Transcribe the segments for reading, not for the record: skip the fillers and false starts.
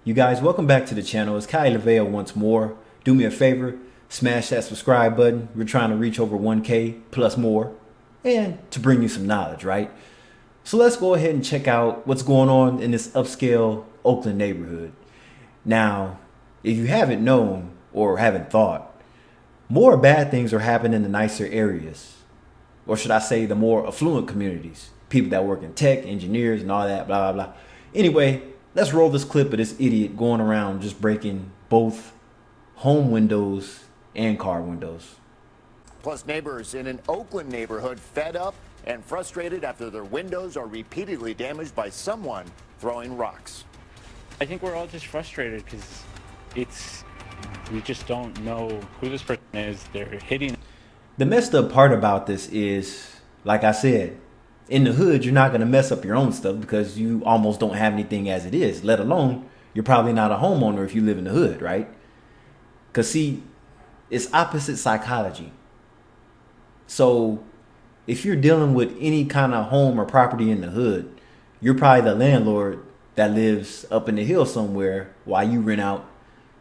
You guys, welcome back to the channel. It's Kai Laveo once more. Do me a favor, smash that subscribe button. We're trying to reach over 1K plus more, and to bring you some knowledge, right? So let's go ahead and check out what's going on in this upscale Oakland neighborhood. Now, if you haven't known or haven't thought, more bad things are happening in the nicer areas. Or should I say the more affluent communities. People that work in tech, engineers, and all that, blah, blah, blah. Anyway, let's roll this clip of this idiot going around just breaking both home windows and car windows. Plus, neighbors in an Oakland neighborhood fed up and frustrated after their windows are repeatedly damaged by someone throwing rocks. I think we're all just frustrated because we just don't know who this person is. They're hitting. The messed up part about this is, like I said, in the hood, you're not going to mess up your own stuff because you almost don't have anything as it is, let alone you're probably not a homeowner if you live in the hood, right? Because see, it's opposite psychology. So if you're dealing with any kind of home or property in the hood, you're probably the landlord that lives up in the hill somewhere while you rent out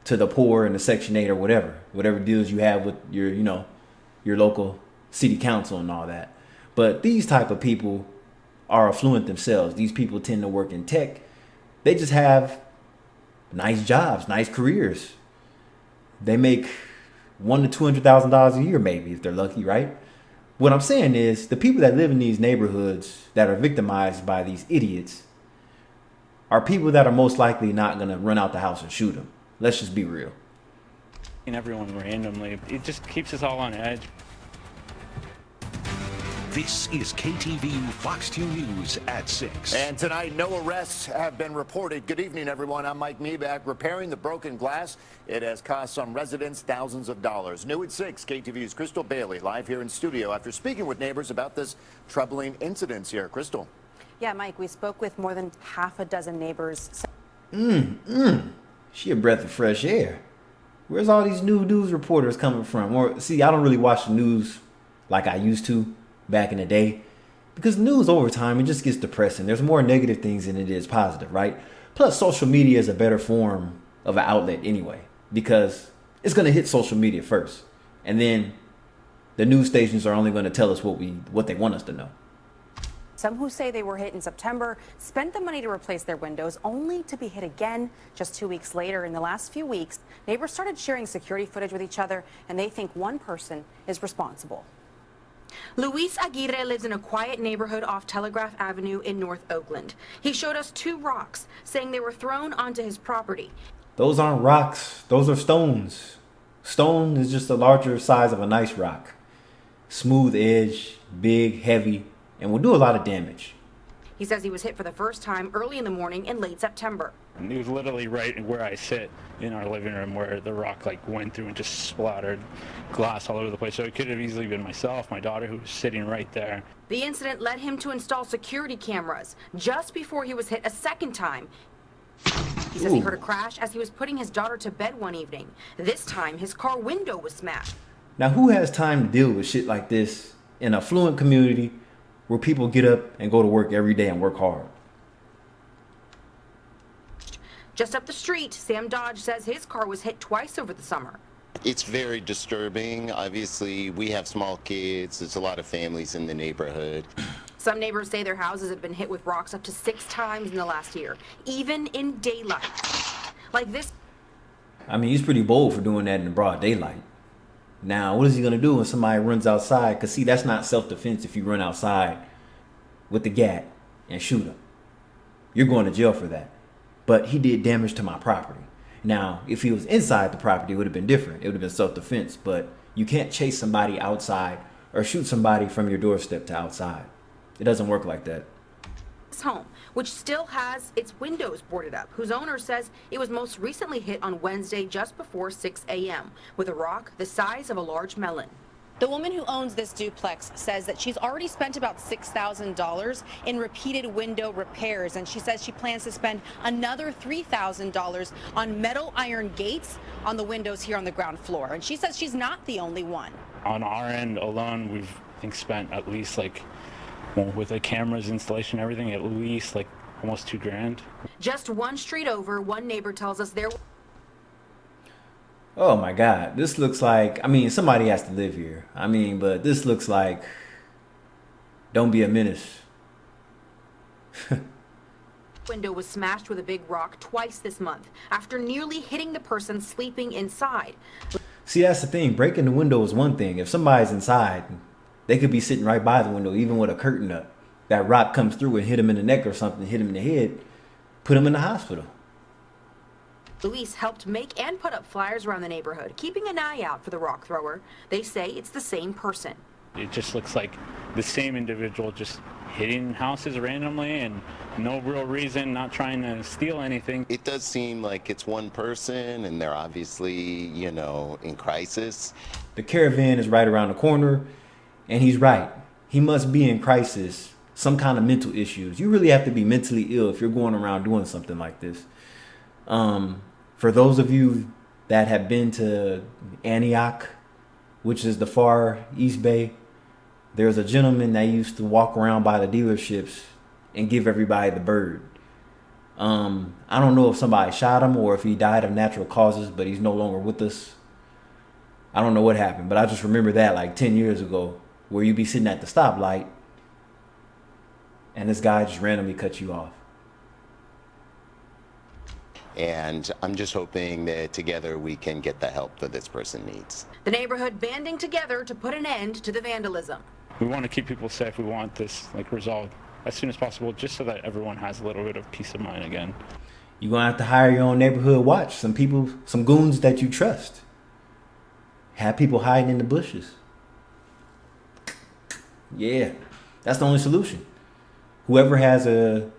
to the poor and the Section 8 or whatever deals you have with your, your local city council and all that. But these type of people are affluent themselves. These people tend to work in tech. They just have nice jobs, nice careers. They make $100,000 to $200,000 a year, maybe, if they're lucky, right? What I'm saying is the people that live in these neighborhoods that are victimized by these idiots are people that are most likely not going to run out the house and shoot them. Let's just be real. Everyone randomly. It just keeps us all on edge. This is KTVU Fox 2 News at 6. And tonight, no arrests have been reported. Good evening, everyone. I'm Mike Meeback. Repairing the broken glass, it has cost some residents thousands of dollars. New at 6, KTVU's Crystal Bailey live here in studio after speaking with neighbors about this troubling incident here. Crystal. Yeah, Mike, we spoke with more than half a dozen neighbors. She a breath of fresh air. Where's all these new news reporters coming from? Or see, I don't really watch the news like I used to back in the day, because news over time, it just gets depressing. There's more negative things than it is positive, right? Plus, social media is a better form of an outlet anyway, because it's going to hit social media first, and then the news stations are only going to tell us what they want us to know. Some who say they were hit in September spent the money to replace their windows, only to be hit again just 2 weeks later. In the last few weeks, neighbors started sharing security footage with each other, and they think one person is responsible. Luis Aguirre lives in a quiet neighborhood off Telegraph Avenue in North Oakland. He showed us 2 rocks, saying they were thrown onto his property. Those aren't rocks. Those are stones. Stone is just a larger size of a nice rock. Smooth edge, big, heavy, and will do a lot of damage. He says he was hit for the first time early in the morning in late September. And it was literally right where I sit in our living room where the rock went through and just splattered glass all over the place. So it could have easily been myself, my daughter, who was sitting right there. The incident led him to install security cameras just before he was hit a second time. He says he heard a crash as he was putting his daughter to bed one evening. This time, his car window was smashed. Now, who has time to deal with shit like this in an affluent community where people get up and go to work every day and work hard? Just up the street, Sam Dodge says his car was hit twice over the summer. It's very disturbing. Obviously, we have small kids. There's a lot of families in the neighborhood. Some neighbors say their houses have been hit with rocks up to 6 times in the last year, even in daylight. Like this. I mean, he's pretty bold for doing that in the broad daylight. Now, what is he going to do when somebody runs outside? Because, see, that's not self-defense if you run outside with the gat and shoot him. You're going to jail for that. But he did damage to my property. Now, if he was inside the property, it would have been different. It would have been self-defense. But you can't chase somebody outside or shoot somebody from your doorstep to outside. It doesn't work like that. This home, which still has its windows boarded up, whose owner says it was most recently hit on Wednesday just before 6 a.m. with a rock the size of a large melon. The woman who owns this duplex says that she's already spent about $6,000 in repeated window repairs, and she says she plans to spend another $3,000 on metal iron gates on the windows here on the ground floor. And she says she's not the only one. On our end alone, we've, I think, spent at least with the cameras installation and everything, at least almost $2,000. Just one street over, one neighbor tells us there. Oh my God, this looks like, I mean, somebody has to live here. I mean, but this looks like, don't be a menace. Window was smashed with a big rock twice this month after nearly hitting the person sleeping inside. See, that's the thing. Breaking the window is one thing. If somebody's inside, they could be sitting right by the window, even with a curtain up. That rock comes through and hit them in the neck or something, hit them in the head, put them in the hospital. Police helped make and put up flyers around the neighborhood, keeping an eye out for the rock thrower. They say it's the same person. It just looks like the same individual just hitting houses randomly and no real reason, not trying to steal anything. It does seem like it's one person and they're obviously, you know, in crisis. The caravan is right around the corner, and he's right. He must be in crisis, some kind of mental issues. You really have to be mentally ill if you're going around doing something like this. For those of you that have been to Antioch, which is the far East Bay, there's a gentleman that used to walk around by the dealerships and give everybody the bird. I don't know if somebody shot him or if he died of natural causes, but he's no longer with us. I don't know what happened, but I just remember that like 10 years ago, where you be sitting at the stoplight and this guy just randomly cut you off. And I'm just hoping that together we can get the help that this person needs. The neighborhood banding together to put an end to the vandalism. We want to keep people safe. We want this resolved as soon as possible, just so that everyone has a little bit of peace of mind again. You're going to have to hire your own neighborhood watch. Some people, some goons that you trust. Have people hiding in the bushes. Yeah, that's the only solution. Whoever has a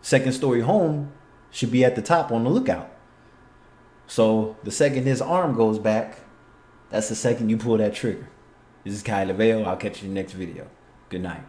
second-story home should be at the top on the lookout. So the second his arm goes back, that's the second you pull that trigger. This is Kai LaVale. I'll catch you in the next video. Good night.